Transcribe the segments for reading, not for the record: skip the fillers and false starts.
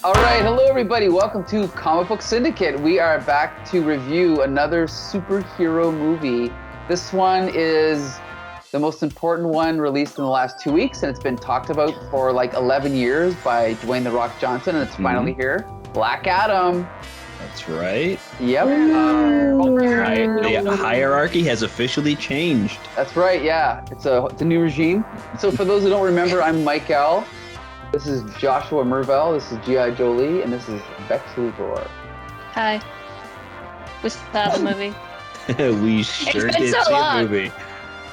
All right, hello everybody. Welcome to Comic Book Syndicate. We are back to review another superhero movie. This one is the most important one released in the last 2 weeks, and it's been talked about for like 11 years by Dwayne "The Rock" Johnson, and it's finally here. Black Adam. That's right. Yep. The hierarchy has officially changed. That's right. Yeah, it's a new regime. So for those who don't remember, I'm Mike L. This is Joshua Mervell. This is G.I. Jolie, and this is Bex Luthor. Hi. We saw the movie. We sure It's been did so see long. a movie.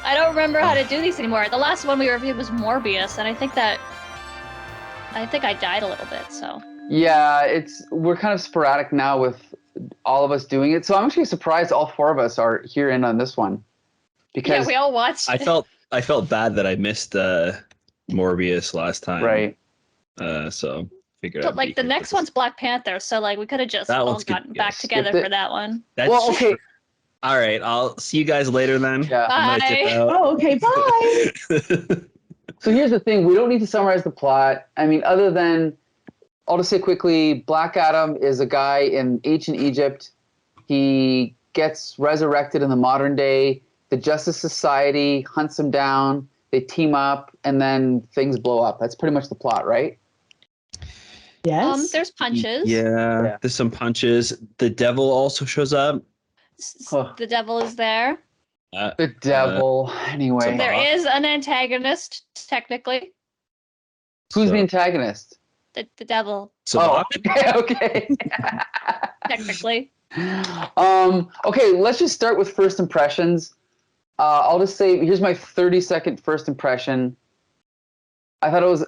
I don't remember how to do these anymore. The last one we reviewed was Morbius, and I think I died a little bit, so. Yeah, we're kind of sporadic now with all of us doing it. So I'm actually surprised all four of us are here in on this one. Because Yeah, we all watched it. I felt bad that I missed Morbius last time. Right. So figured. But like the next one's Black Panther, so like we could have just all gotten back together for that one. That's well, okay. All right, I'll see you guys later then. Yeah. Bye. Oh, okay, bye. So here's the thing. We don't need to summarize the plot. I mean, other than, I'll just say quickly, Black Adam is a guy in ancient Egypt. He gets resurrected in the modern day. The Justice Society hunts him down. They team up, and then things blow up. That's pretty much the plot, right? Yes. There's punches. Yeah, there's some punches. The devil also shows up. The devil is there. The devil. Anyway. There is an antagonist, technically. Who's the antagonist? The devil, So okay. technically. Okay, let's just start with first impressions. I'll just say, here's my 30-second first impression. I thought it was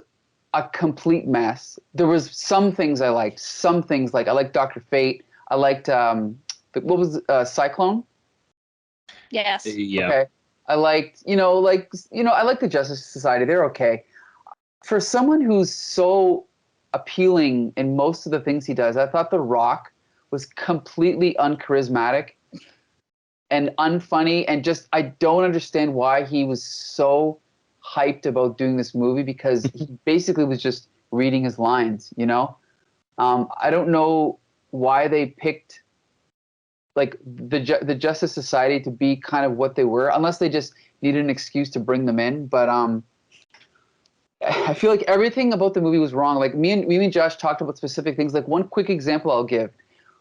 a complete mess. There was some things I liked. Some things I liked Dr. Fate. I liked, what was Cyclone? Yes. yeah. Okay. I liked, I like the Justice Society. They're okay. For someone who's so appealing in most of the things he does, I thought The Rock was completely uncharismatic and unfunny, and just I don't understand why he was so hyped about doing this movie, because he basically was just reading his lines, I don't know why they picked like the Justice Society to be kind of what they were, unless they just needed an excuse to bring them in. But I feel like everything about the movie was wrong. Like me and Josh talked about specific things. Like one quick example I'll give.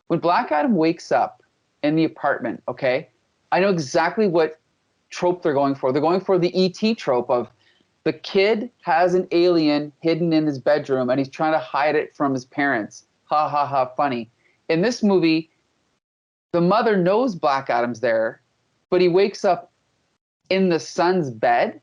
When Black Adam wakes up in the apartment, okay, I know exactly what trope they're going for. They're going for the E.T. trope of the kid has an alien hidden in his bedroom and he's trying to hide it from his parents. Ha ha ha, funny. In this movie, the mother knows Black Adam's there, but he wakes up in the son's bed.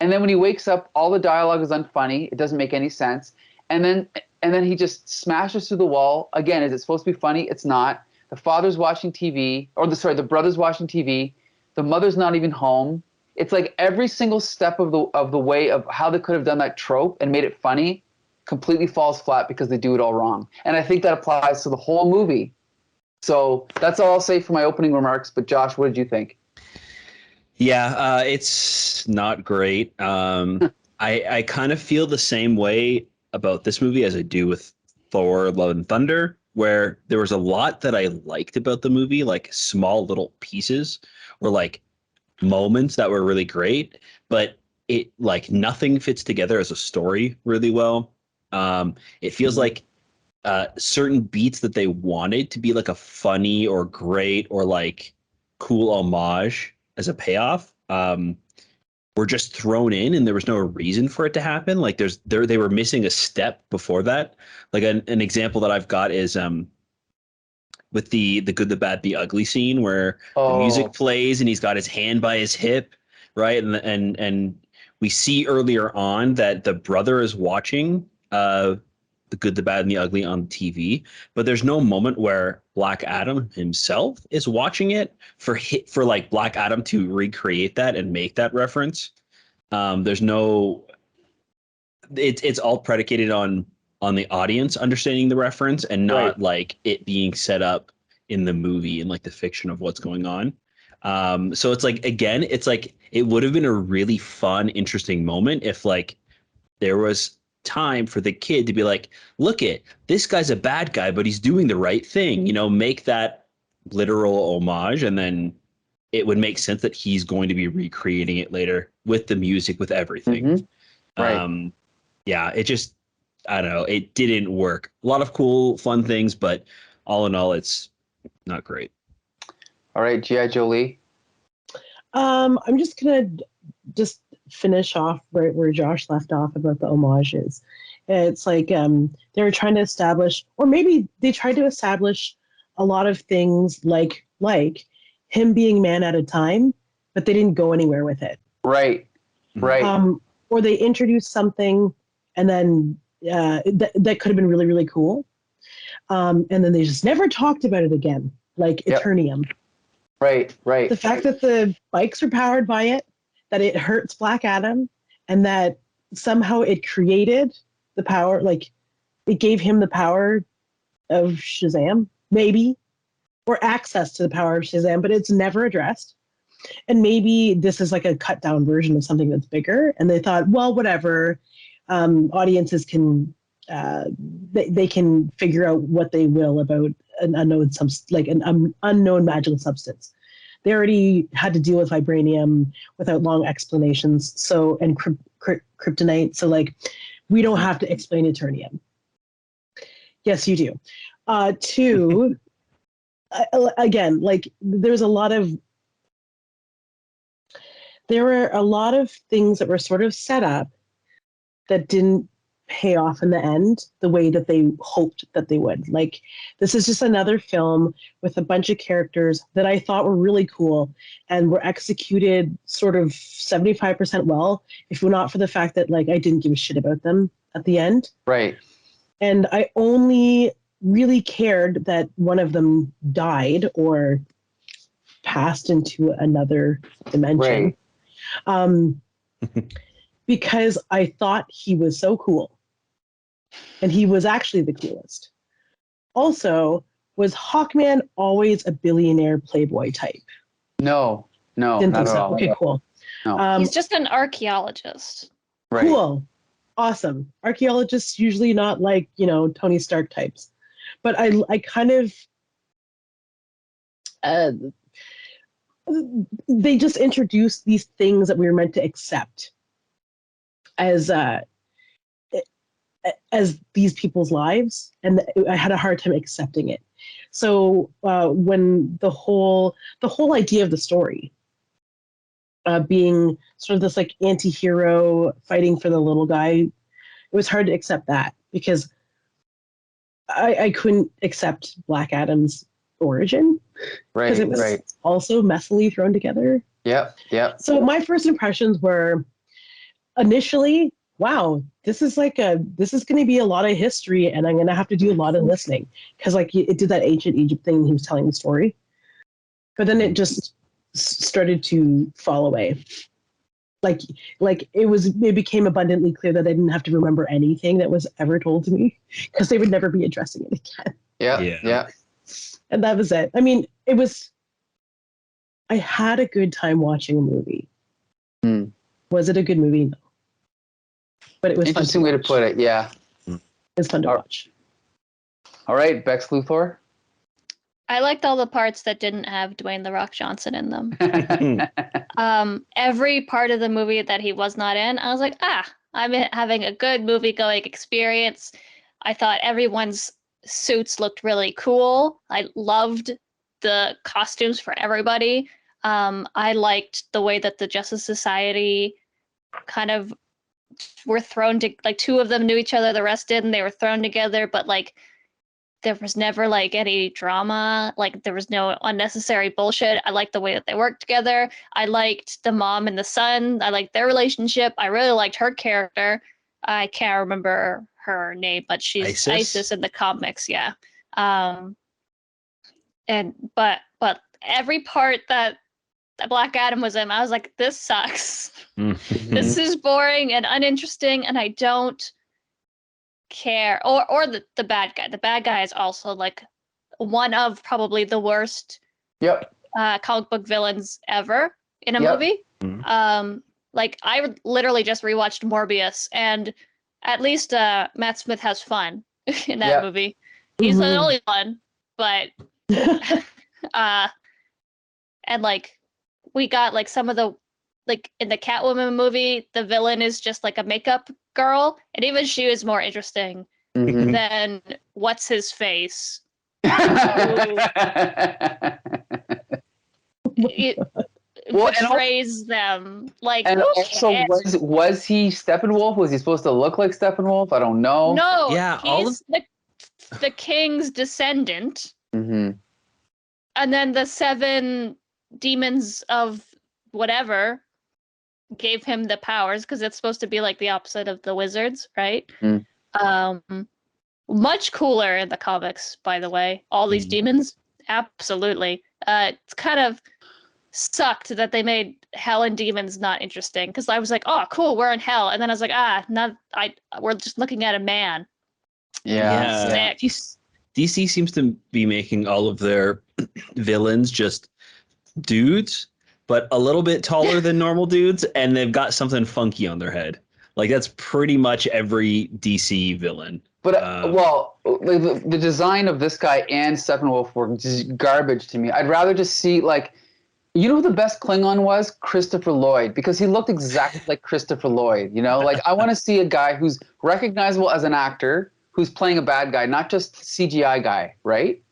And then when he wakes up, all the dialogue is unfunny. It doesn't make any sense. And then he just smashes through the wall. Again, is it supposed to be funny? It's not. The father's watching TV, the brother's watching TV. The mother's not even home. It's like every single step of the way of how they could have done that trope and made it funny completely falls flat because they do it all wrong. And I think that applies to the whole movie. So that's all I'll say for my opening remarks. But Josh, what did you think? Yeah, it's not great. I kind of feel the same way about this movie as I do with Thor: Love and Thunder, where there was a lot that I liked about the movie, like small little pieces or like moments that were really great, but it like nothing fits together as a story really well. It feels like certain beats that they wanted to be like a funny or great or like cool homage as a payoff were just thrown in, and there was no reason for it to happen. Like they were missing a step before that. Like an example that I've got is with the good, the bad, the ugly scene where the music plays and he's got his hand by his hip, right? And we see earlier on that the brother is watching the good, the bad, and the ugly on TV, but there's no moment where Black Adam himself is watching it for like Black Adam to recreate that and make that reference. There's no, it's all predicated on the audience understanding the reference and not like it being set up in the movie and like the fiction of what's going on. So it's like, again, it's like, it would have been a really fun, interesting moment if like there was time for the kid to be like, look it, this guy's a bad guy, but he's doing the right thing. You know, make that literal homage, and then it would make sense that he's going to be recreating it later with the music, with everything. Mm-hmm. Right. Yeah, it just, I don't know, it didn't work. A lot of cool, fun things, but all in all, it's not great. All right, G.I. Jolie. I'm just gonna finish off where Josh left off about the homages. It's like they were trying to establish, or maybe they tried to establish a lot of things like him being man at a time, but they didn't go anywhere with it. Right. Or they introduced something and then that could have been really, really cool. And then they just never talked about it again, like Eternium. Right. The fact that the bikes were powered by it, that it hurts Black Adam, and that somehow it created the power, like it gave him the power of Shazam, maybe, or access to the power of Shazam, but it's never addressed. And maybe this is like a cut down version of something that's bigger. And they thought, well, whatever, audiences can, they can figure out what they will about an unknown unknown magical substance. They already had to deal with vibranium without long explanations. So, and kryptonite. So like, we don't have to explain Eternium. Yes, you do. Two, again, like there were a lot of things that were sort of set up that didn't pay off in the end the way that they hoped that they would. Like, this is just another film with a bunch of characters that I thought were really cool and were executed sort of 75% well, if not for the fact that like I didn't give a shit about them at the end. Right. And I only really cared that one of them died or passed into another dimension. Right. Because I thought he was so cool. And he was actually the coolest. Also, was Hawkman always a billionaire playboy type? No, Didn't not think at so. all. Okay, cool. No. He's just an archaeologist. Right. Cool. Awesome. Archaeologists usually not like, Tony Stark types. But I kind of they just introduced these things that we were meant to accept as these people's lives, and I had a hard time accepting it. So when the whole idea of the story being sort of this like anti-hero fighting for the little guy, it was hard to accept that because I couldn't accept Black Adam's origin because it was also messily thrown together. Yep. So my first impressions were initially, wow, this is going to be a lot of history, and I'm going to have to do a lot of listening because like it did that ancient Egypt thing. He was telling the story, but then it just started to fall away. Like it became abundantly clear that I didn't have to remember anything that was ever told to me because they would never be addressing it again. Yeah. And that was it. I mean, I had a good time watching a movie. Was it a good movie? No. But it was interesting way to put it. Yeah. It's fun to watch. All right, Bex Luthor. I liked all the parts that didn't have Dwayne "The Rock" Johnson in them. Every part of the movie that he was not in, I was like, I'm having a good movie-going experience. I thought everyone's suits looked really cool. I loved the costumes for everybody. I liked the way that the Justice Society kind of were thrown to, like, two of them knew each other, the rest didn't. They were thrown together, but like there was never like any drama, like there was no unnecessary bullshit. I liked the way that they worked together. I liked the mom and the son. I liked their relationship. I really liked her character. I can't remember her name, but she's Isis in the comics, yeah. But every part that Black Adam was in, I was like, this sucks. This is boring and uninteresting, and I don't care. Or the bad guy. The bad guy is also like one of probably the worst comic book villains ever in a movie. Like I literally just rewatched Morbius, and at least Matt Smith has fun in that Yep. movie. He's the Mhm. only one, but and like we got like some of the like in the Catwoman movie, the villain is just like a makeup girl, and even she is more interesting Mhm. than what's his face. It Well, and betrays them. Like And who also, cares? was he Steppenwolf? Was he supposed to look like Steppenwolf? I don't know. No, Yeah, all of he's the king's descendant, Hmm. and then the 7 demons of whatever gave him the powers because it's supposed to be like the opposite of the wizards, right? Mm. Much cooler in the comics, by the way. All these demons, absolutely. It's kind of sucked that they made hell and demons not interesting because I was like, oh, cool, we're in hell, and then I was like, we're just looking at a man. Yeah. Sick. DC seems to be making all of their villains just dudes, but a little bit taller than normal dudes, and they've got something funky on their head. Like that's pretty much every DC villain. But the design of this guy and Steppenwolf were just garbage to me. I'd rather just see like, you know who the best Klingon was? Christopher Lloyd, because he looked exactly like Christopher Lloyd. You know, like I want to see a guy who's recognizable as an actor, who's playing a bad guy, not just CGI guy, right?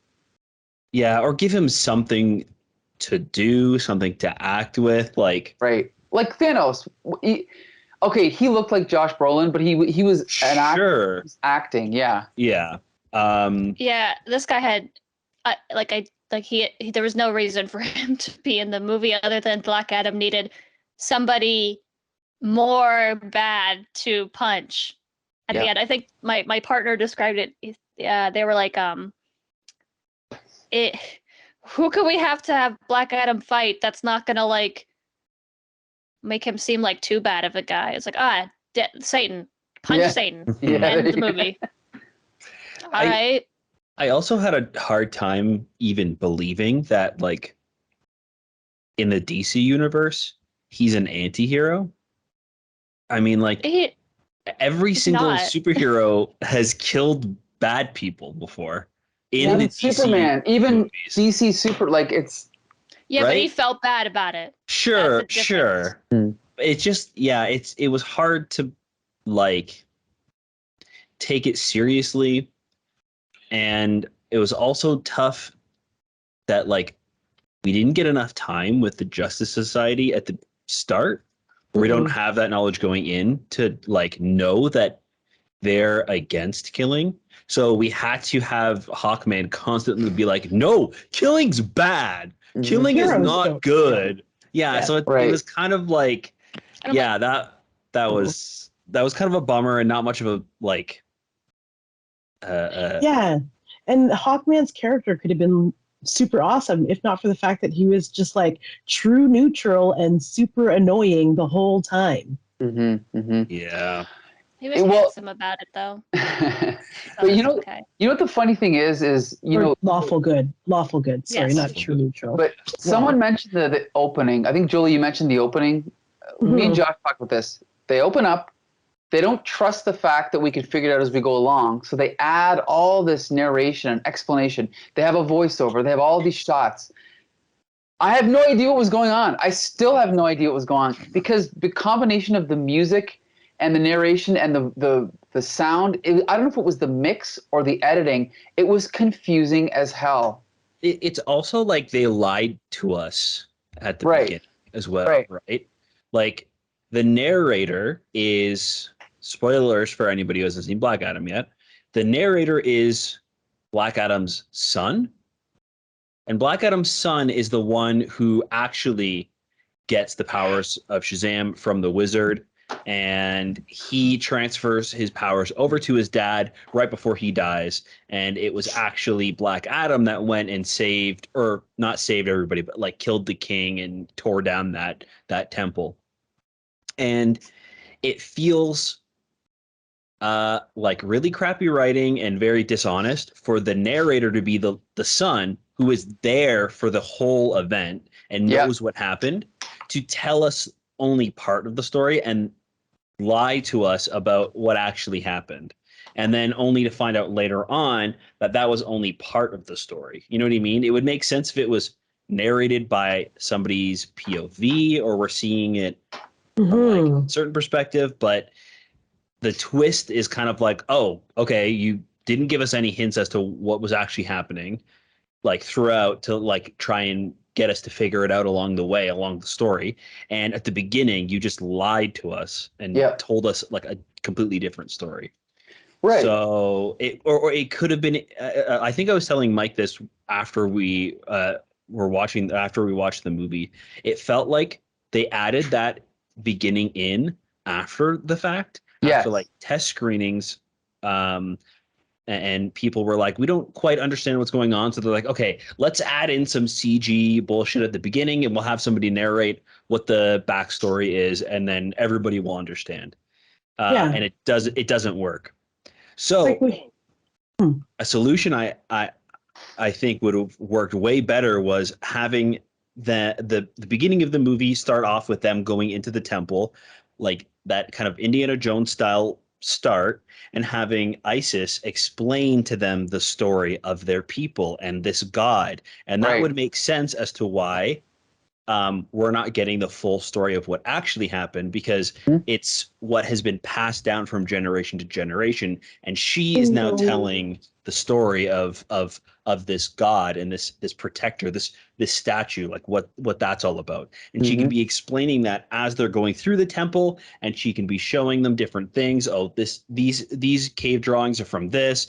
Yeah, or give him something to do, something to act with, like Right, like Thanos. He looked like Josh Brolin, but he was an actor. sure, He was acting, yeah. yeah. Yeah, this guy had, there was no reason for him to be in the movie other than Black Adam needed somebody more bad to punch at the end. I think my partner described it. They were like, who could we have to have Black Adam fight that's not gonna like make him seem like too bad of a guy? It's like Satan, punch Satan, end the movie. All right. I also had a hard time even believing that, like, in the DC universe, he's an anti-hero. I mean, like, every single not. superhero has killed bad people before. In the Superman, DC even movies. DC Super, like it's. Yeah, right? but he felt bad about it. Sure. Hmm. It's just, it was hard to, like, take it seriously. And it was also tough that, like, we didn't get enough time with the Justice Society at the start. We don't have that knowledge going in to, like, know that they're against killing. So we had to have Hawkman constantly be like, no, killing's bad. Killing is not good. Yeah, so it was kind of like, that was kind of a bummer and not much of a, like, and Hawkman's character could have been super awesome if not for the fact that he was just like true neutral and super annoying the whole time. Yeah. He was handsome about it though. But you know what the funny thing is lawful good. Sorry, Yes. not true neutral. But someone mentioned the opening. I think Julie, you mentioned the opening. Me and Josh talked about this. They open up. They don't trust the fact that we can figure it out as we go along. So they add all this narration and explanation. They have a voiceover. They have all these shots. I have no idea what was going on. I still have no idea what was going on because the combination of the music and the narration and the sound, I don't know if it was the mix or the editing. It was confusing as hell. It's also like they lied to us at the beginning as well, right? Like the narrator is, spoilers for anybody who hasn't seen Black Adam yet, the narrator is Black Adam's son. And Black Adam's son is the one who actually gets the powers of Shazam from the wizard. And he transfers his powers over to his dad right before he dies. And it was actually Black Adam that went and saved, or not saved everybody, but like killed the king and tore down that temple. And it feels like really crappy writing and very dishonest for the narrator to be the son who is there for the whole event and knows what happened, to tell us only part of the story and lie to us about what actually happened. And then only to find out later on that that was only part of the story. You know what I mean? It would make sense if it was narrated by somebody's POV or we're seeing it from like a certain perspective, but the twist is kind of like, oh, okay, you didn't give us any hints as to what was actually happening, like throughout to like try and get us to figure it out along the way, along the story. And at the beginning, you just lied to us and Yeah. told us like a completely different story. Right. So it or it could have been. I think I was telling Mike this after we were watching after we watched the movie. It felt like they added that beginning in after the fact, Yes. after like test screenings, and people were like, we don't quite understand what's going on, so they're like, okay, let's add in some CG bullshit at the beginning, and we'll have somebody narrate what the backstory is, and then everybody will understand. And it doesn't work. So a solution I think would have worked way better was having the beginning of the movie start off with them going into the temple, like that kind of Indiana Jones style start, and having Isis explain to them the story of their people and this god. And that would make sense as to why we're not getting the full story of what actually happened, because it's what has been passed down from generation to generation, and she is now telling the story of this god and this protector, this statue, like what that's all about. And she can be explaining that as they're going through the temple, and she can be showing them different things. Oh, these cave drawings are from this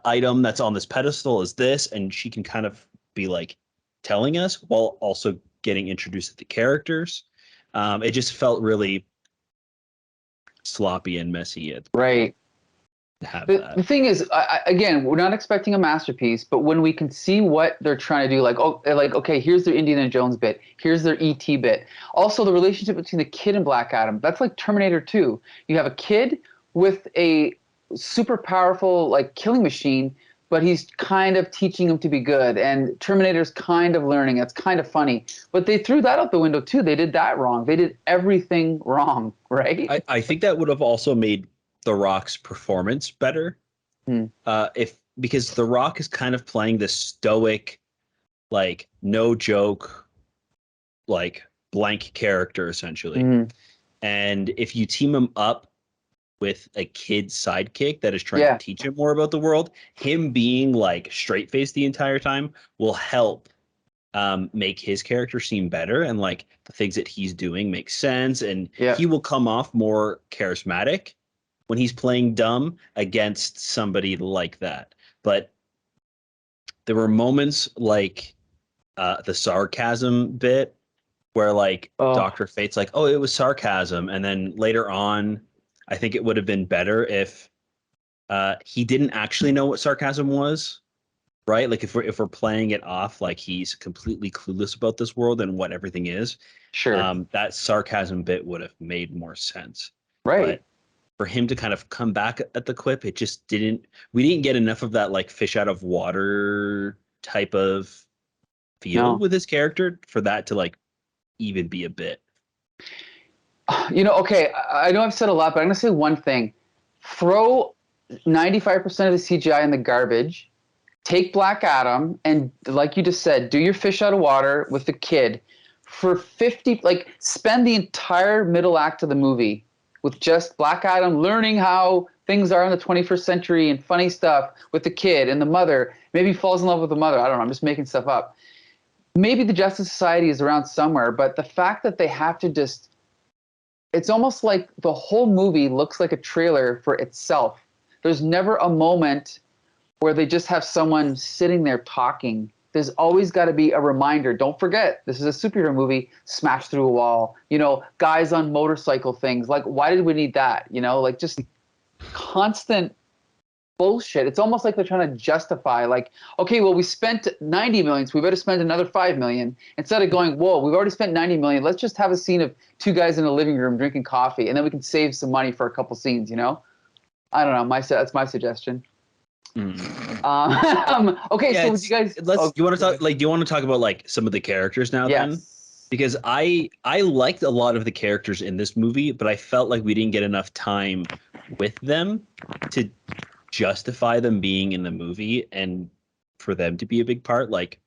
item that's on this pedestal is this, and she can kind of be like telling us while also getting introduced to the characters. It just felt really sloppy and messy. Right. The thing is, again, we're not expecting a masterpiece, but when we can see what they're trying to do, like, okay, here's their Indiana Jones bit, here's their E.T. bit. Also, the relationship between the kid and Black Adam, that's like Terminator 2. You have a kid with a super powerful, like, killing machine, but he's kind of teaching him to be good, and Terminator's kind of learning. It's kind of funny. But they threw that out the window, too. They did that wrong. They did everything wrong, right? I think that would have also made The Rock's performance better. Because The Rock is kind of playing this stoic, like, no joke, like, blank character, essentially. And if you team him up with a kid sidekick that is trying to teach him more about the world, him being like straight faced the entire time will help make his character seem better, and like the things that he's doing make sense, and he will come off more charismatic when he's playing dumb against somebody like that. But there were moments like the sarcasm bit where like Dr. Fate's like, oh, it was sarcasm, and then later on I think it would have been better if he didn't actually know what sarcasm was, right? Like if we're playing it off like he's completely clueless about this world and what everything is. Sure. That sarcasm bit would have made more sense. Right. But for him to kind of come back at the quip, it just didn't. We didn't get enough of that like fish out of water type of feel with his character for that to like even be a bit. You know, okay, I know I've said a lot, but I'm going to say one thing. Throw 95% of the CGI in the garbage. Take Black Adam and, like you just said, do your fish out of water with the kid. For 50, like, spend the entire middle act of the movie with just Black Adam learning how things are in the 21st century and funny stuff with the kid and the mother. Maybe he falls in love with the mother. I don't know. I'm just making stuff up. Maybe the Justice Society is around somewhere, but the fact that they have to just... It's almost like the whole movie looks like a trailer for itself. There's never a moment where they just have someone sitting there talking. There's always got to be a reminder. Don't forget, this is a superhero movie, smash through a wall. You know, guys on motorcycle things. Like, why did we need that? You know, like just constant bullshit. It's almost like they're trying to justify, like, okay, well, we spent 90 million, so we better spend another 5 million. Instead of going, whoa, we've already spent 90 million. Let's just have a scene of two guys in a living room drinking coffee, and then we can save some money for a couple scenes, you know? I don't know. That's my suggestion. Okay, so would you guys... Do you want to talk about like some of the characters now? Yes. Then because I liked a lot of the characters in this movie, but I felt like we didn't get enough time with them to justify them being in the movie and for them to be a big part. Like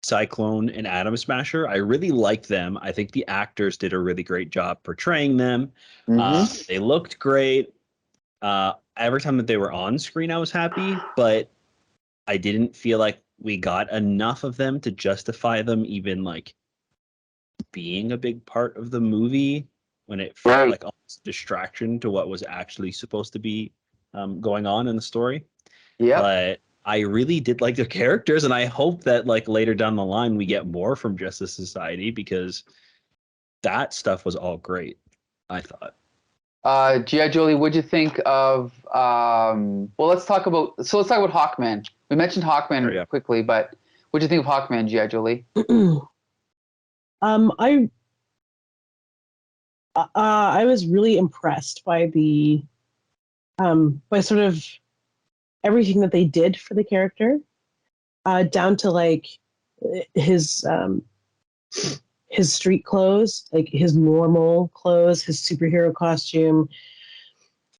Cyclone and Atom Smasher, I really liked them. I think the actors did a really great job portraying them. They looked great. Every time that they were on screen, I was happy, but I didn't feel like we got enough of them to justify them even like being a big part of the movie when it felt like almost a distraction to what was actually supposed to be going on in the story. Yeah. But I really did like their characters, and I hope that like later down the line we get more from Justice Society, because that stuff was all great, I thought. G.I. Jolie, what'd you think of well, let's talk about Hawkman. We mentioned Hawkman quickly, but what'd you think of Hawkman, G.I. Jolie? I was really impressed by the by sort of everything that they did for the character, down to like his street clothes, like his normal clothes, his superhero costume,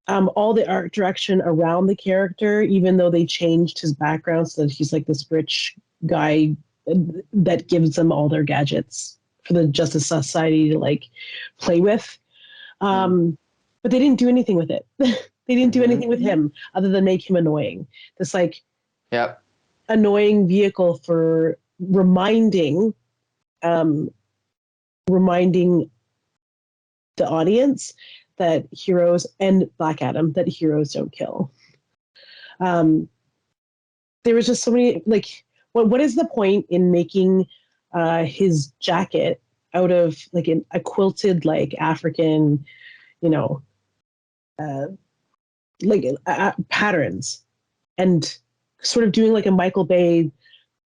all the art direction around the character, even though they changed his background so that he's like this rich guy that gives them all their gadgets for the Justice Society to like play with. But they didn't do anything with it. They didn't do anything with him other than make him annoying. This like annoying vehicle for reminding the audience that heroes, and Black Adam, that heroes don't kill. There was just so many, like, what is the point in making his jacket out of like a quilted like African, patterns, and sort of doing like a Michael Bay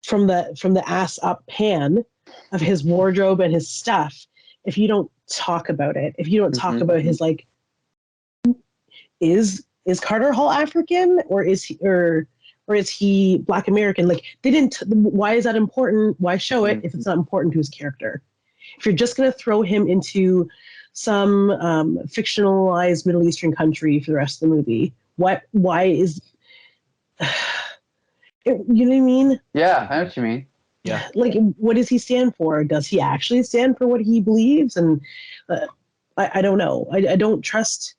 from the ass up pan of his wardrobe and his stuff, if you don't talk about it, if you don't talk about his like, is Carter Hall African, or is he Black American? Like, they didn't. Why is that important? Why show it if it's not important to his character? If you're just going to throw him into some fictionalized Middle Eastern country for the rest of the movie, why is you know what I mean? Yeah, I know what you mean. Yeah. Like, what does he stand for? Does he actually stand for what he believes? And I don't know. I don't trust.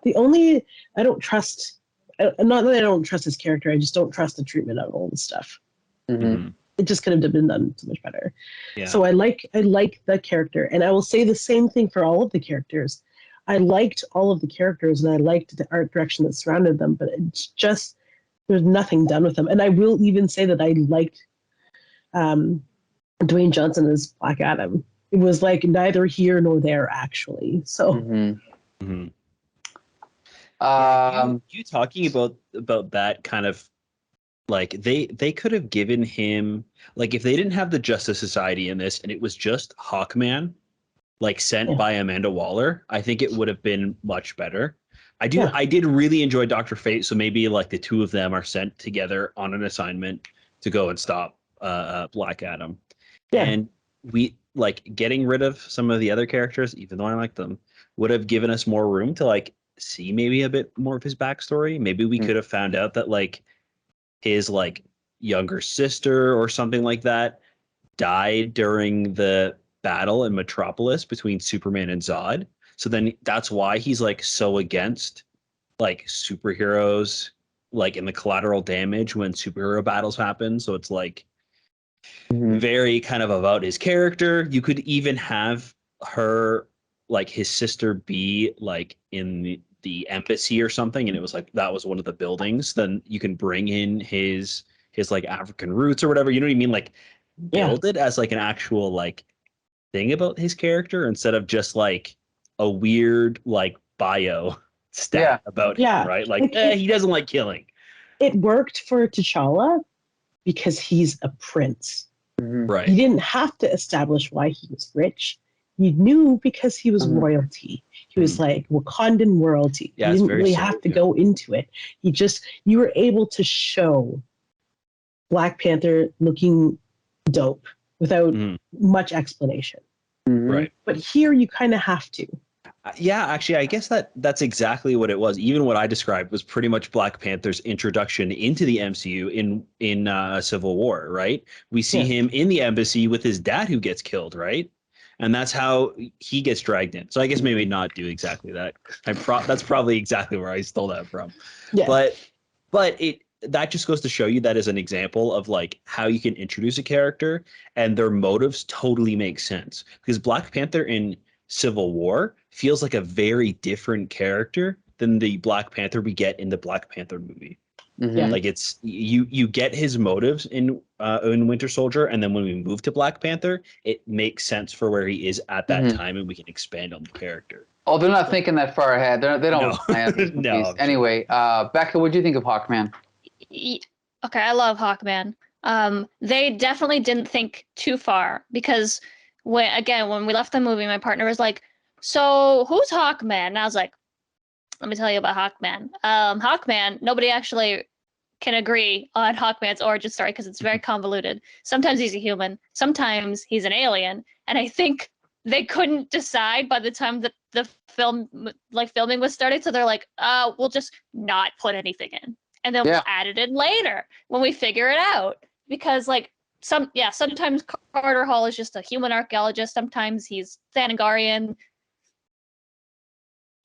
I don't trust. Not that I don't trust his character. I just don't trust the treatment of all this stuff. It just could have been done so much better. Yeah. So I like the character, and I will say the same thing for all of the characters. I liked all of the characters, and I liked the art direction that surrounded them, but it's just there's nothing done with them. And I will even say that I liked Dwayne Johnson as Black Adam. It was like neither here nor there, actually. So. You talking about that kind of, like, they could have given him, like, if they didn't have the Justice Society in this and it was just Hawkman, like, sent by Amanda Waller, I think it would have been much better. I did really enjoy Dr. Fate, so maybe like the two of them are sent together on an assignment to go and stop Black Adam. And we like getting rid of some of the other characters, even though I like them, would have given us more room to like see maybe a bit more of his backstory. Maybe we could have found out that like his like younger sister or something like that died during the battle in Metropolis between Superman and Zod. So then that's why he's like so against like superheroes, like in the collateral damage when superhero battles happen. So it's like very kind of about his character. You could even have her, like his sister, be like in the embassy or something, and it was like that was one of the buildings. Then you can bring in his like African roots or whatever. You know what I mean? Like build it as like an actual like thing about his character instead of just like a weird like bio stat about him, right? Like he doesn't like killing. It worked for T'Challa because he's a prince. Right. He didn't have to establish why he was rich. You knew because he was royalty. He was like Wakandan royalty. Yeah, you didn't really have to go into it. You were able to show Black Panther looking dope without Mhm. much explanation. Mhm. Right. But here you kind of have to. Yeah, actually, I guess that's exactly what it was. Even what I described was pretty much Black Panther's introduction into the MCU in Civil War, right? We see Yeah. him in the embassy with his dad who gets killed, right? And that's how he gets dragged in. So I guess maybe not do exactly that. That's probably exactly where I stole that from. Yeah. But that just goes to show you that is an example of like how you can introduce a character and their motives totally make sense. Because Black Panther in Civil War feels like a very different character than the Black Panther we get in the Black Panther movie. Mhm. Yeah. Like it's you get his motives in Winter Soldier, and then when we move to Black Panther, it makes sense for where he is at that Mhm. time, and we can expand on the character. Oh, they're not thinking that far ahead. They don't No. plan these No, movies. I'm sure. Anyway, Becca, what do you think of Hawkman? Okay, I love Hawkman. They definitely didn't think too far because when we left the movie, my partner was like, "So who's Hawkman?" And I was like, "Let me tell you about Hawkman. Hawkman, nobody actually can agree on Hawkman's origin story because it's very convoluted. Sometimes he's a human, sometimes he's an alien, and I think they couldn't decide by the time that the filming was started. So they're like, we'll just not put anything in, and then Yeah. we'll add it in later when we figure it out. Because sometimes Carter Hall is just a human archaeologist. Sometimes he's Thanagarian.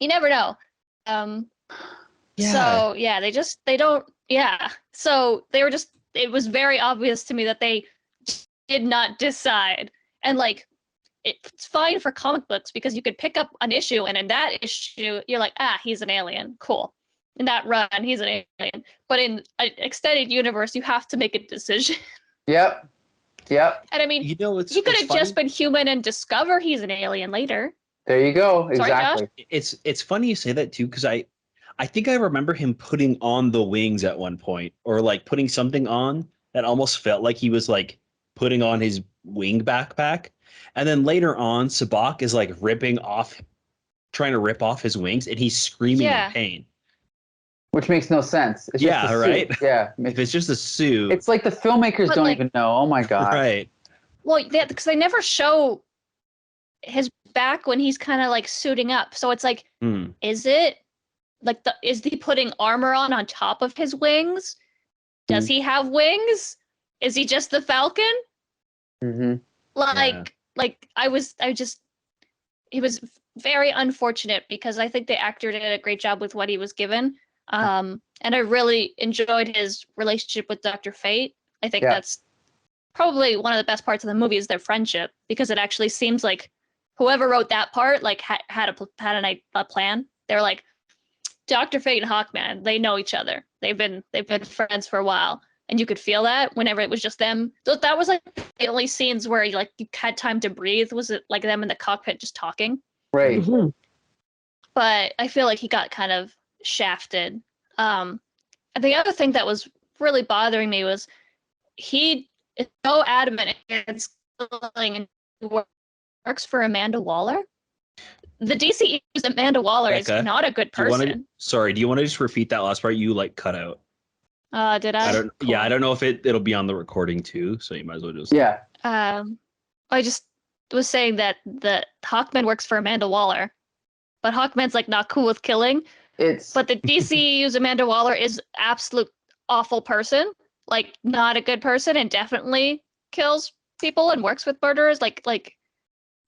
You never know. So yeah, they don't. Yeah. So they were just. It was very obvious to me that they did not decide, and like it's fine for comic books because you could pick up an issue, and in that issue, you're like, he's an alien, cool. In that run, he's an alien. But in an extended universe, you have to make a decision. Yep. Yep. And I mean, You know, he could have just been human and discover he's an alien later. There you go. Sorry, Exactly. it's funny you say that too, because I think I remember him putting on the wings at one point, or like putting something on that almost felt like he was like putting on his wing backpack. And then later on, Sabak is like trying to rip off his wings, and he's screaming Yeah. in pain. Which makes no sense. It's just Yeah, a suit. right? Yeah. If it's just a suit, It's like the filmmakers But, don't like- even know. Oh my god. right? Well, because they never show his back when he's kind of like suiting up. So it's like, Hmm. is it like is he putting armor on top of his wings? Does he have wings? Is he just the Falcon? Mm-hmm. He was very unfortunate because I think the actor did a great job with what he was given. And I really enjoyed his relationship with Dr. Fate. I think that's probably one of the best parts of the movie is their friendship, because it actually seems like whoever wrote that part like had a plan. They're like, Dr. Fate and Hawkman, they know each other. They've been friends for a while, and you could feel that whenever it was just them. So that was like the only scenes where you had time to breathe. Was it like them in the cockpit just talking? Right. Mhm. But I feel like he got kind of shafted. And the other thing that was really bothering me was he is so adamant against killing and works for Amanda Waller. The DCEU's Amanda Waller Becca, is not a good Do you person. want to just repeat that last part? You like cut out. Did I? Cool. Yeah, I don't know if it'll be on the recording too, so you might as well just. Yeah. I just was saying that Hawkman works for Amanda Waller, but Hawkman's like not cool with killing. But the DCEU's Amanda Waller is absolute awful person, like not a good person, and definitely kills people and works with murderers.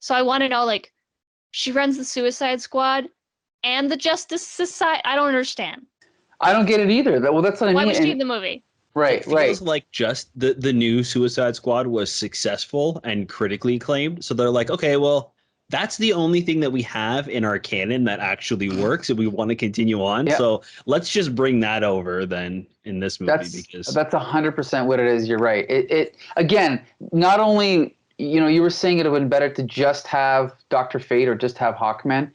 So I want to know, like, she runs the Suicide Squad and the Justice Society. I don't understand. I don't get it either. That's what I mean. Why was she And- in the movie? right. It feels like just the new Suicide Squad was successful and critically acclaimed. So they're like, okay, well, that's the only thing that we have in our canon that actually works, and we want to continue on. Yep. So let's just bring that over then in this movie, because That's 100% what it is. You're right. It again, not only you were saying it would have been better to just have Dr. Fate or just have Hawkman.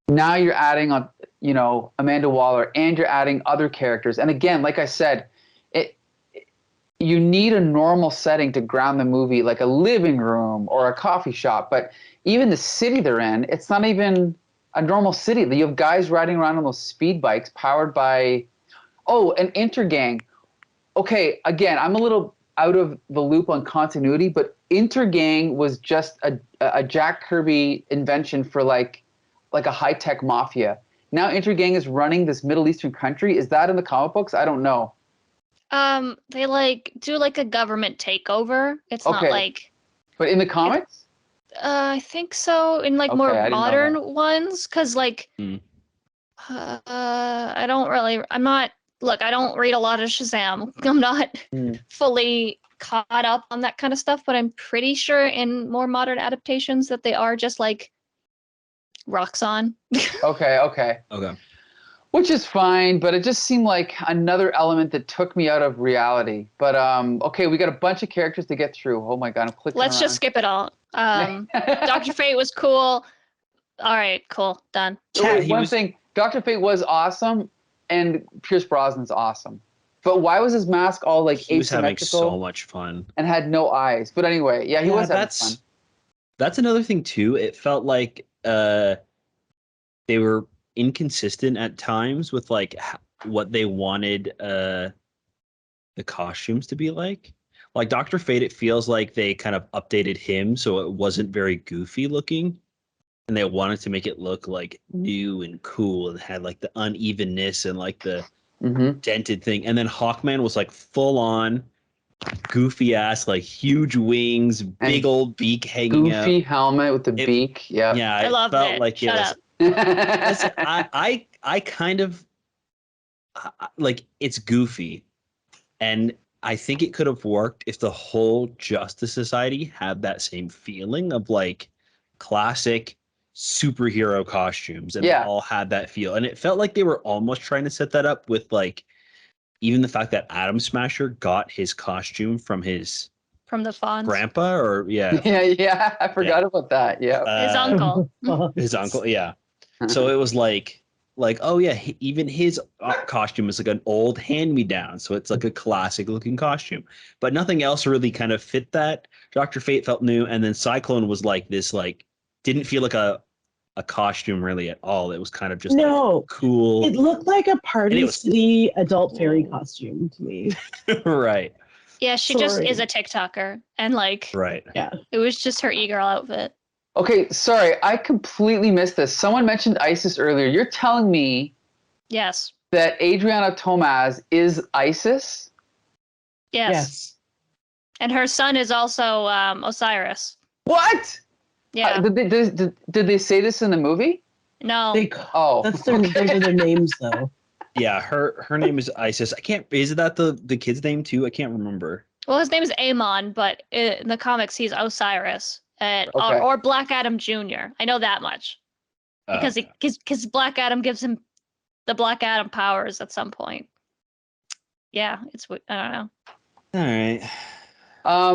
Now you're adding on, Amanda Waller, and you're adding other characters. And again, like I said, you need a normal setting to ground the movie, like a living room or a coffee shop. But even the city they're in, it's not even a normal city. You have guys riding around on those speed bikes powered by, an intergang. Okay, again, I'm a little out of the loop on continuity, but Intergang was just a Jack Kirby invention for like a high-tech mafia. Now Intergang is running this Middle Eastern country. Is that in the comic books? I don't know. They like do like a government takeover. It's not Okay. like But in the comics? I think so in like Okay, more I didn't know modern ones, because like I don't really. I'm not. Look, I don't read a lot of Shazam. I'm not fully caught up on that kind of stuff, but I'm pretty sure in more modern adaptations that they are just like Roxxon. Okay. Which is fine, but it just seemed like another element that took me out of reality. But okay, we got a bunch of characters to get through. Oh my god, I'm clicking Let's around. just skip it all. Dr. Fate was cool. All right, cool, done. Wait, one thing, Dr. Fate was awesome, and Pierce Brosnan's awesome. But why was his mask all like he was having asymmetrical so much fun and had no eyes? But anyway, yeah, he was having fun. That's another thing too. It felt like they were inconsistent at times with like what they wanted the costumes to be like. Like Dr. Fate, it feels like they kind of updated him so it wasn't very goofy looking, and they wanted to make it look like new and cool and had like the unevenness and like the dented thing. And then Hawkman was like full on goofy ass, like huge wings, big old beak hanging out, goofy helmet with the beak. Yeah, I loved felt it. like Shut up. Listen, I kind of like, it's goofy, and I think it could have worked if the whole Justice Society had that same feeling of like classic superhero costumes, and they all had that feel. And it felt like they were almost trying to set that up with like even the fact that Atom Smasher got his costume from his the Fonz grandpa, or I forgot about that. his uncle. His uncle, yeah. So it was like oh yeah, even his costume is like an old hand-me-down, so it's like a classic looking costume, but nothing else really kind of fit that. Dr. Fate felt new, and then Cyclone was like this, like didn't feel like a costume really at all. It was kind of just like cool. It looked like a Party City adult fairy costume to me. Right. Yeah, she just is a TikToker, and like it was just her e-girl outfit. Okay, sorry, I completely missed this. Someone mentioned Isis earlier. You're telling me that Adriana Tomaz is Isis? Yes. And her son is also Osiris. What? Yeah. Did they say this in the movie? No. Those are their names though. Yeah, her name is Isis. Is that the kid's name too? I can't remember. Well, his name is Amon, but in the comics he's Osiris. Or Black Adam Jr. I know that much. Because Black Adam gives him the Black Adam powers at some point. Yeah, I don't know. All right.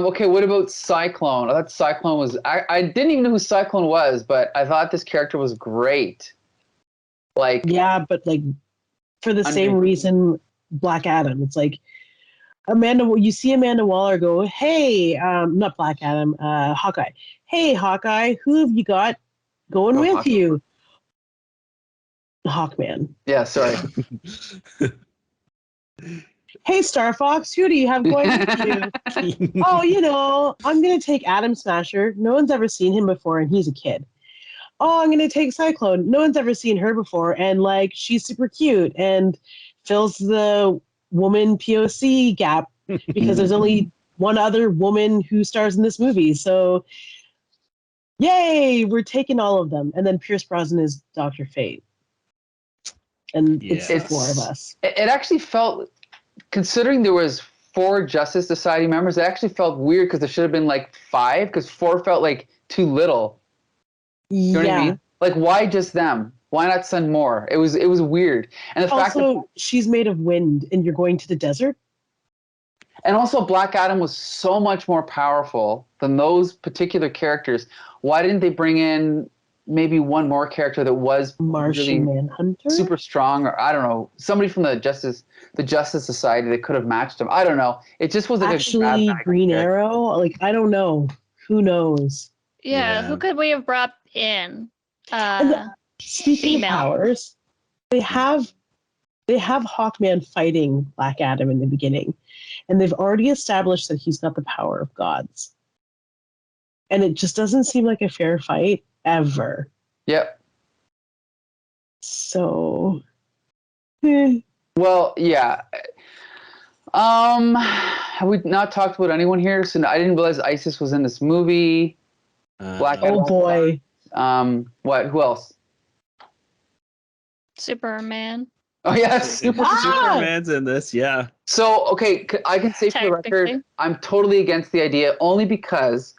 Okay, what about Cyclone? I thought Cyclone was... I didn't even know who Cyclone was, but I thought this character was great. Like... Yeah, but like for the same reason Black Adam. It's like you see Amanda Waller go, hey, not Black Adam, Hawkeye. Hey, Hawkeye, who have you got going with Hawkeye. you? Hawkman. Yeah, sorry. Hey, Star Fox, who do you have going with you? Oh, I'm going to take Atom Smasher. No one's ever seen him before, and he's a kid. Oh, I'm going to take Cyclone. No one's ever seen her before, and like she's super cute and fills the woman POC gap because there's only one other woman who stars in this movie. So, yay, we're taking all of them. And then Pierce Brosnan is Dr. Fate. And it's the four of us. It actually felt, considering there was 4 Justice Society members, it actually felt weird because there should have been like 5, because 4 felt like too little. You know what I mean? Like, why just them? Why not send more? It was weird. And the fact that she's made of wind and you're going to the desert. And also Black Adam was so much more powerful than those particular characters. Why didn't they bring in maybe one more character that was Martian Manhunter? Super strong, or I don't know, somebody from the Justice Society that could have matched him. I don't know. It just was like actually a Green Arrow. Like, I don't know. Who knows? Yeah, who could we have brought in? Speaking of powers, they have Hawkman fighting Black Adam in the beginning, and they've already established that he's got the power of gods. And it just doesn't seem like a fair fight ever. Yep. So, Well, yeah. Have we not talked about anyone here? So I didn't realize ISIS was in this movie. Black oh Adam. boy. What? Who else? Superman. Oh yes, Superman's in this, yeah. So okay, I can say for the record, Technically. I'm totally against the idea only because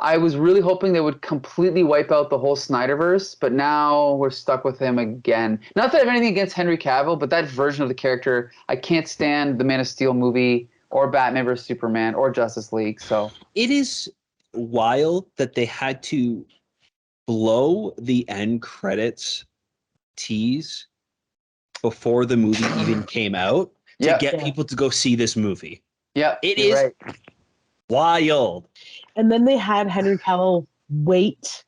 I was really hoping they would completely wipe out the whole Snyderverse, but now we're stuck with him again. Not that I have anything against Henry Cavill, but that version of the character, I can't stand the Man of Steel movie or Batman vs Superman or Justice League. So It is wild that they had to blow the end credits tease before the movie even came out to Yeah. get people to go see this movie. yeah, It you're is right. wild. And then they had Henry Cavill wait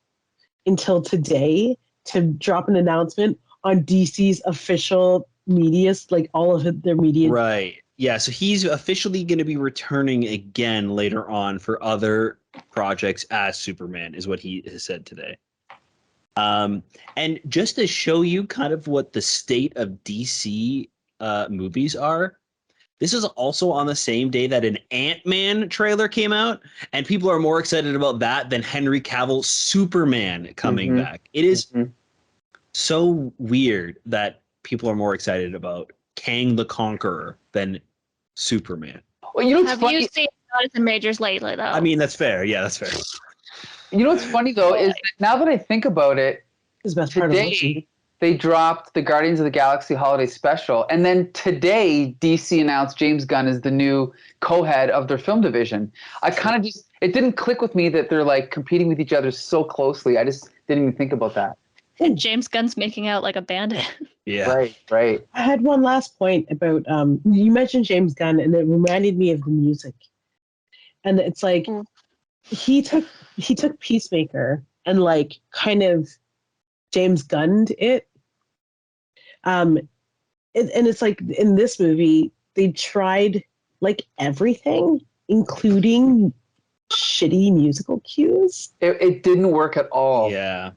until today to drop an announcement on DC's official media, like all of their media. Right. Yeah, so he's officially going to be returning again later on for other projects as Superman, is what he has said today. And just to show you kind of what the state of DC movies are, this is also on the same day that an Ant-Man trailer came out, and people are more excited about that than Henry Cavill's Superman coming back. It is so weird that people are more excited about Kang the Conqueror than Superman. Well, you know what's Have funny? you seen Jonathan Majors lately, though? I mean, that's fair. Yeah, that's fair. You know what's funny though is that now that I think about it, His best part of watching. today they dropped the Guardians of the Galaxy holiday special, and then today DC announced James Gunn is the new co-head of their film division. I kind of just it didn't click with me that they're like competing with each other so closely. I just didn't even think about that. And James Gunn's making out like a bandit. Yeah. Right. I had one last point about you mentioned James Gunn, and it reminded me of the music. And it's like he took Peacemaker and like kind of James Gunned it. And it's like in this movie they tried like everything, including shitty musical cues. It didn't work at all. Yeah.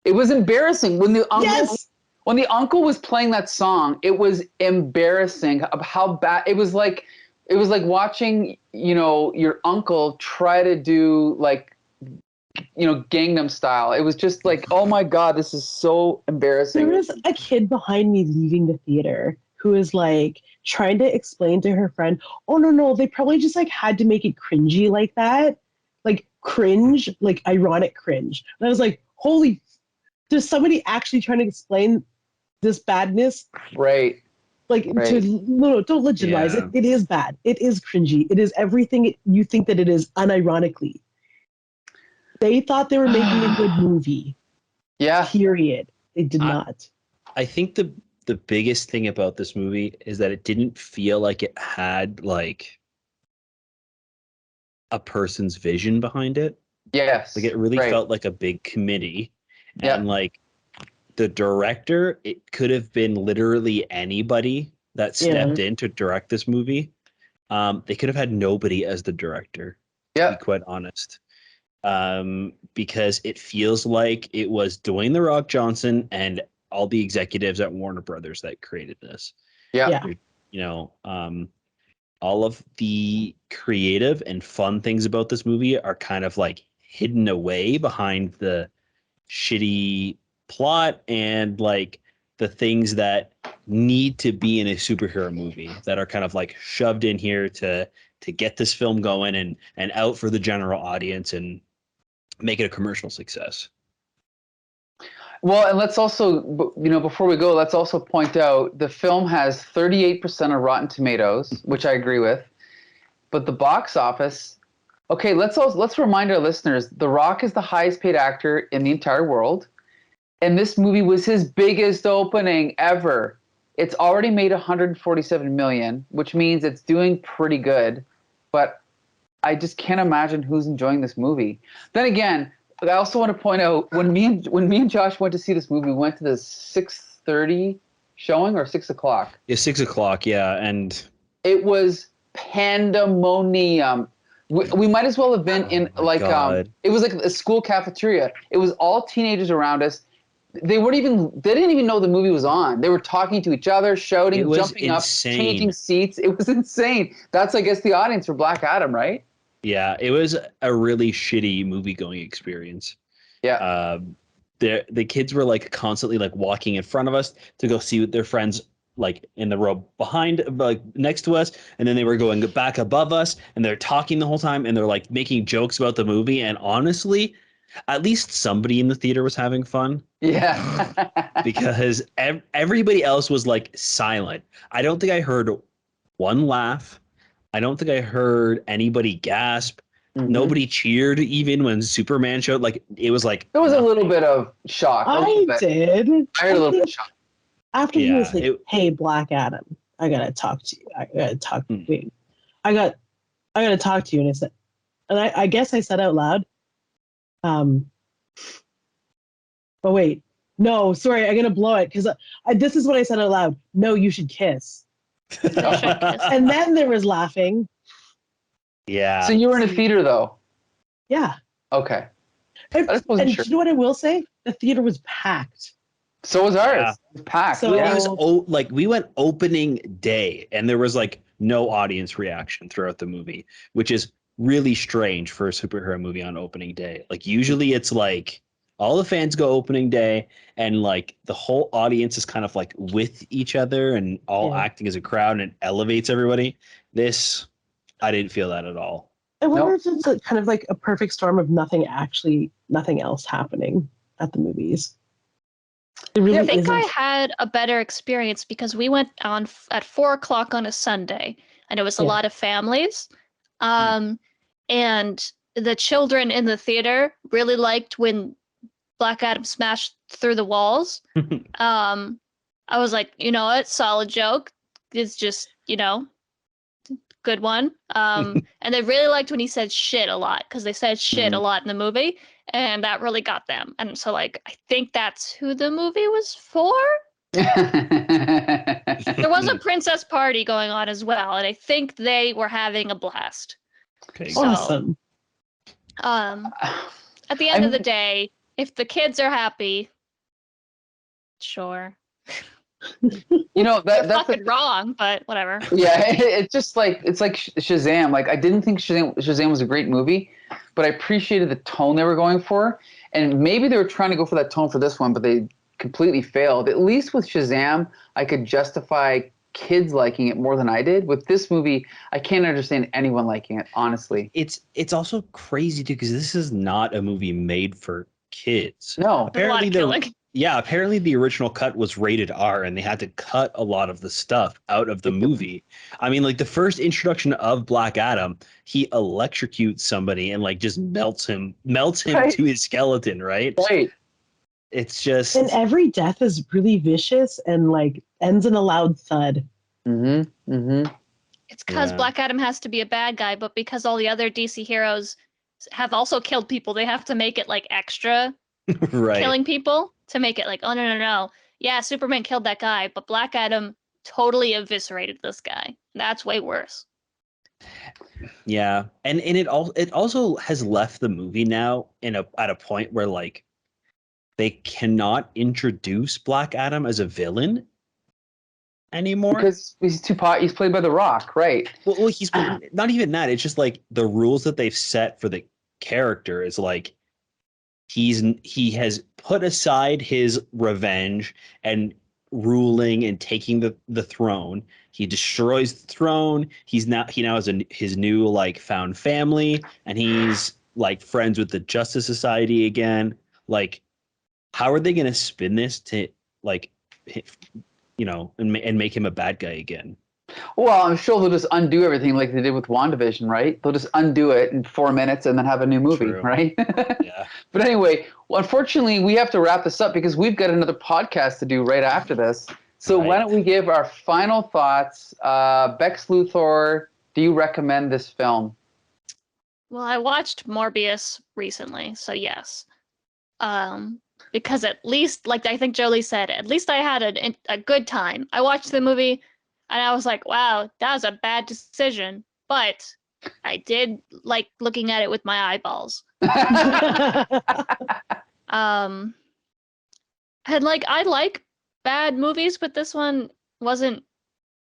It was embarrassing when the uncle Yes. when the uncle was playing that song. It was embarrassing of how bad it was. Like watching your uncle try to do like Gangnam Style. It was just like, oh my god, this is so embarrassing. There was a kid behind me leaving the theater who was like trying to explain to her friend, oh no, they probably just like had to make it cringy like that. Like cringe, like ironic cringe. And I was like, holy, there's somebody actually trying to explain this badness. Right. Like no, don't legitimize it. It is bad. It is cringy. It is everything you think that it is unironically. They thought they were making a good movie. Yeah. Period. They did not. I think the biggest thing about this movie is that it didn't feel like it had like a person's vision behind it. Yes. Like it really felt like a big committee. Yeah. And like the director, it could have been literally anybody that stepped in to direct this movie. They could have had nobody as the director, to be quite honest. Because it feels like it was Dwayne "The Rock" Johnson and all the executives at Warner Brothers that created this. Yeah. All of the creative and fun things about this movie are kind of like hidden away behind the shitty plot and like the things that need to be in a superhero movie that are kind of like shoved in here to get this film going and out for the general audience and make it a commercial success. Well, and let's also, before we go, let's also point out the film has 38% of Rotten Tomatoes, which I agree with. But the box office, okay, let's remind our listeners, The Rock is the highest paid actor in the entire world. And this movie was his biggest opening ever. It's already made $147 million, which means it's doing pretty good. But I just can't imagine who's enjoying this movie. Then again, I also want to point out when me and Josh went to see this movie, we went to the 6:30 showing or 6 o'clock. Yeah, 6 o'clock. Yeah, and It was pandemonium. We might as well have been in like God. it was like a school cafeteria. It was all teenagers around us. They didn't even know the movie was on. They were talking to each other, shouting, It was jumping insane. up, changing seats. It was insane. That's, I guess, the audience for Black Adam, right? Yeah, it was a really shitty movie going experience. Yeah. The kids were like constantly like walking in front of us to go see their friends like in the row behind, like next to us, and then they were going back above us, and they're talking the whole time, and they're like making jokes about the movie. And honestly, at least somebody in the theater was having fun. Yeah. Because everybody else was like silent. I don't think I heard one laugh. I don't think I heard anybody gasp. Mhm. Nobody cheered even when Superman showed. Like it was like There was a little bit of shock. I did. I heard a little bit of shock. After he Yeah, was like, "Hey, Black Adam, I gotta talk to you. I gotta talk to you. I gotta talk to you." And I said, and I guess I said out loud, "Oh wait, no, sorry, I'm gonna blow it because this is what I said out loud. No, you should kiss." And then there was laughing. Yeah. So you were in a theater, though. Yeah. Okay. And, I just wasn't and sure. you know what I will say? The theater was packed. So was ours. Yeah. It was packed. So- Yeah. It was like we went opening day and there was like no audience reaction throughout the movie, which is really strange for a superhero movie on opening day. Like usually it's like all the fans go opening day and like the whole audience is kind of like with each other and all acting as a crowd and it elevates everybody. This, I didn't feel that at all. I wonder Nope. if it's a, kind of like a perfect storm of nothing else happening at the movies. It really I think isn't. I had a better experience because we went on at 4:00 on a Sunday, and it was a Yeah. lot of families. And the children in the theater really liked when Black Adam smashed through the walls. I was like, you know what, solid joke. It's just, good one. And they really liked when he said shit a lot because they said shit a lot in the movie, and that really got them. And so, like, I think that's who the movie was for. There was a princess party going on as well, and I think they were having a blast. Okay. So- Awesome. At the end of the day, if the kids are happy, sure. They're They're fucking wrong, but whatever. Yeah, it's like Shazam. Like I didn't think Shazam was a great movie, but I appreciated the tone they were going for, and maybe they were trying to go for that tone for this one, but they completely failed. At least with Shazam, I could justify kids liking it more than I did. With this movie, I can't understand anyone liking it, honestly. It's also crazy too because this is not a movie made for kids. No. There's a lot of killing. Apparently the original cut was rated R and they had to cut a lot of the stuff out of the movie. I mean, like the first introduction of Black Adam, he electrocutes somebody and like just melts him Right. to his skeleton, right? Right. It's just And every death is really vicious and like ends in a loud thud. Mm-hmm. Mm-hmm. It's because Yeah. Black Adam has to be a bad guy, but because all the other DC heroes have also killed people, they have to make it like extra right. killing people to make it like, oh no. Yeah, Superman killed that guy, but Black Adam totally eviscerated this guy. That's way worse. Yeah, and it also has left the movie now at a point where like they cannot introduce Black Adam as a villain anymore. Because he's he's played by The Rock, right? Well, he's not even that. It's just like the rules that they've set for the character is like he has put aside his revenge and ruling and taking the throne. He destroys the throne. He now has his new like found family, and he's like friends with the Justice Society again. Like, how are they going to spin this to like, and make him a bad guy again? Well, I'm sure they'll just undo everything like they did with WandaVision, right? They'll just undo it in 4 minutes and then have a new movie, True. right? Yeah. But anyway, unfortunately, we have to wrap this up because we've got another podcast to do right after this. So Right. why don't we give our final thoughts? Bex Luthor, do you recommend this film? Well, I watched Morbius recently, so yes. Because at least, like I think Jolie said, at least I had a good time. I watched the movie. And I was like, wow, that was a bad decision. But I did like looking at it with my eyeballs. And like I like bad movies, but this one wasn't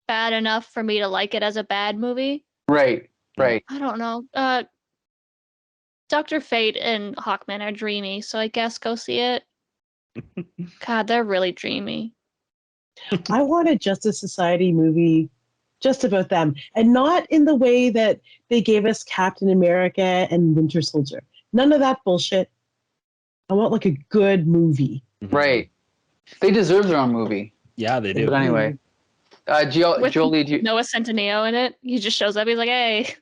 bad enough for me to like it as a bad movie. Right. I don't know. Dr. Fate and Hawkman are dreamy, so I guess go see it. God, they're really dreamy. I want a Justice Society movie just about them, and not in the way that they gave us Captain America and Winter Soldier. None of that bullshit. I want like a good movie. Right. They deserve their own movie. Yeah, they do. But anyway, With Jolie, do you, Noah Centineo in it. He just shows up. He's like, hey.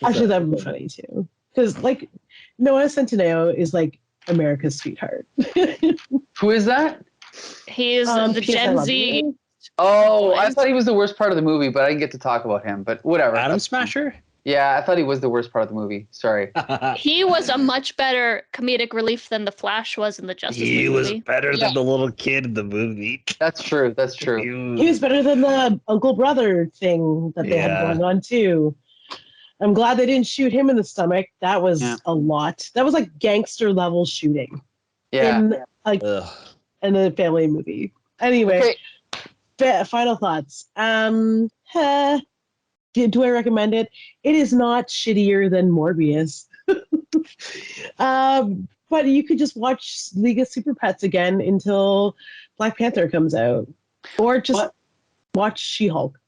Actually, that would be funny too, because like Noah Centineo is like America's sweetheart. who is that? He's the P.S. I Gen Love Z. You. Oh, I thought he was the worst part of the movie, but I didn't get to talk about him. But whatever. Adam Smasher? Yeah, I thought he was the worst part of the movie. Sorry. He was a much better comedic relief than the Flash was in the Justice He League was movie. better Yeah. than the little kid in the movie. That's true. That's true. He was better than the uncle brother thing that they had Yeah. going on too. I'm glad they didn't shoot him in the stomach. That was Yeah. a lot. That was like gangster level shooting Yeah. in like Ugh. in a family movie. Anyway, Okay. final thoughts. Do I recommend it? It is not shittier than Morbius. But you could just watch League of Super Pets again until Black Panther comes out, or just What? watch She-Hulk.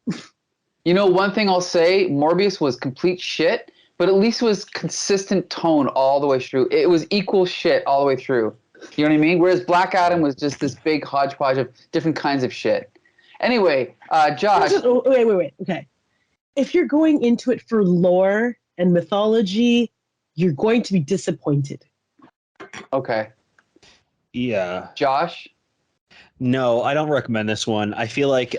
You know, one thing I'll say, Morbius was complete shit, but at least it was consistent tone all the way through. It was equal shit all the way through. You know what I mean? Whereas Black Adam was just this big hodgepodge of different kinds of shit. Anyway, Josh. Wait. Okay. If you're going into it for lore and mythology, you're going to be disappointed. Okay. Yeah. Josh? No, I don't recommend this one. I feel like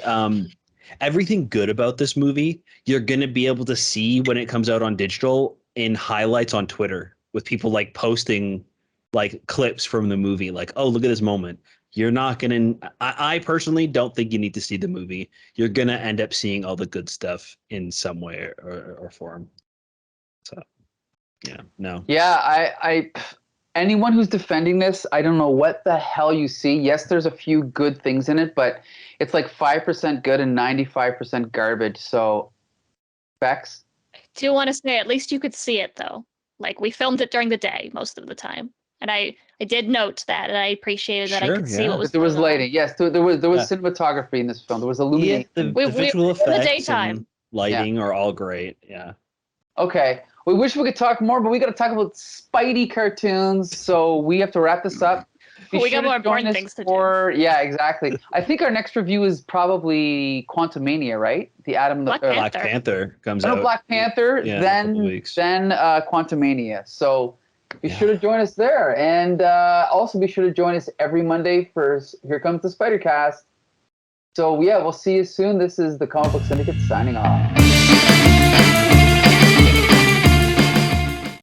everything good about this movie, you're going to be able to see when it comes out on digital in highlights on Twitter with people like posting like clips from the movie. Like, oh, look at this moment. You're not going to, I personally don't think you need to see the movie. You're going to end up seeing all the good stuff in some way or form. So, yeah, no. Yeah, I anyone who's defending this, I don't know what the hell you see. Yes, there's a few good things in it, but it's like 5% good and 95% garbage. So, Bex? I do want to say, at least you could see it, though. Like, we filmed it during the day most of the time. And I did note that, and I appreciated that I Sure, could see yeah. what was There was going on. lighting. Yes, there was cinematography in this film. There was illumination. The We visual were in the effects daytime. and lighting are all great. Yeah. Okay. We wish we could talk more, but we got to talk about Spidey cartoons, so we have to wrap this up. Be We got sure to more join important us things to do. for, yeah, exactly. I think our next review is probably Quantumania, right? The Adam Black Black Panther. Panther comes no, out. Black Panther, Yeah, in a couple then weeks. Quantumania. So be sure to join us there, and also be sure to join us every Monday for Here Comes the Spider Cast. So yeah, we'll see you soon. This is the Comic Book Syndicate signing off.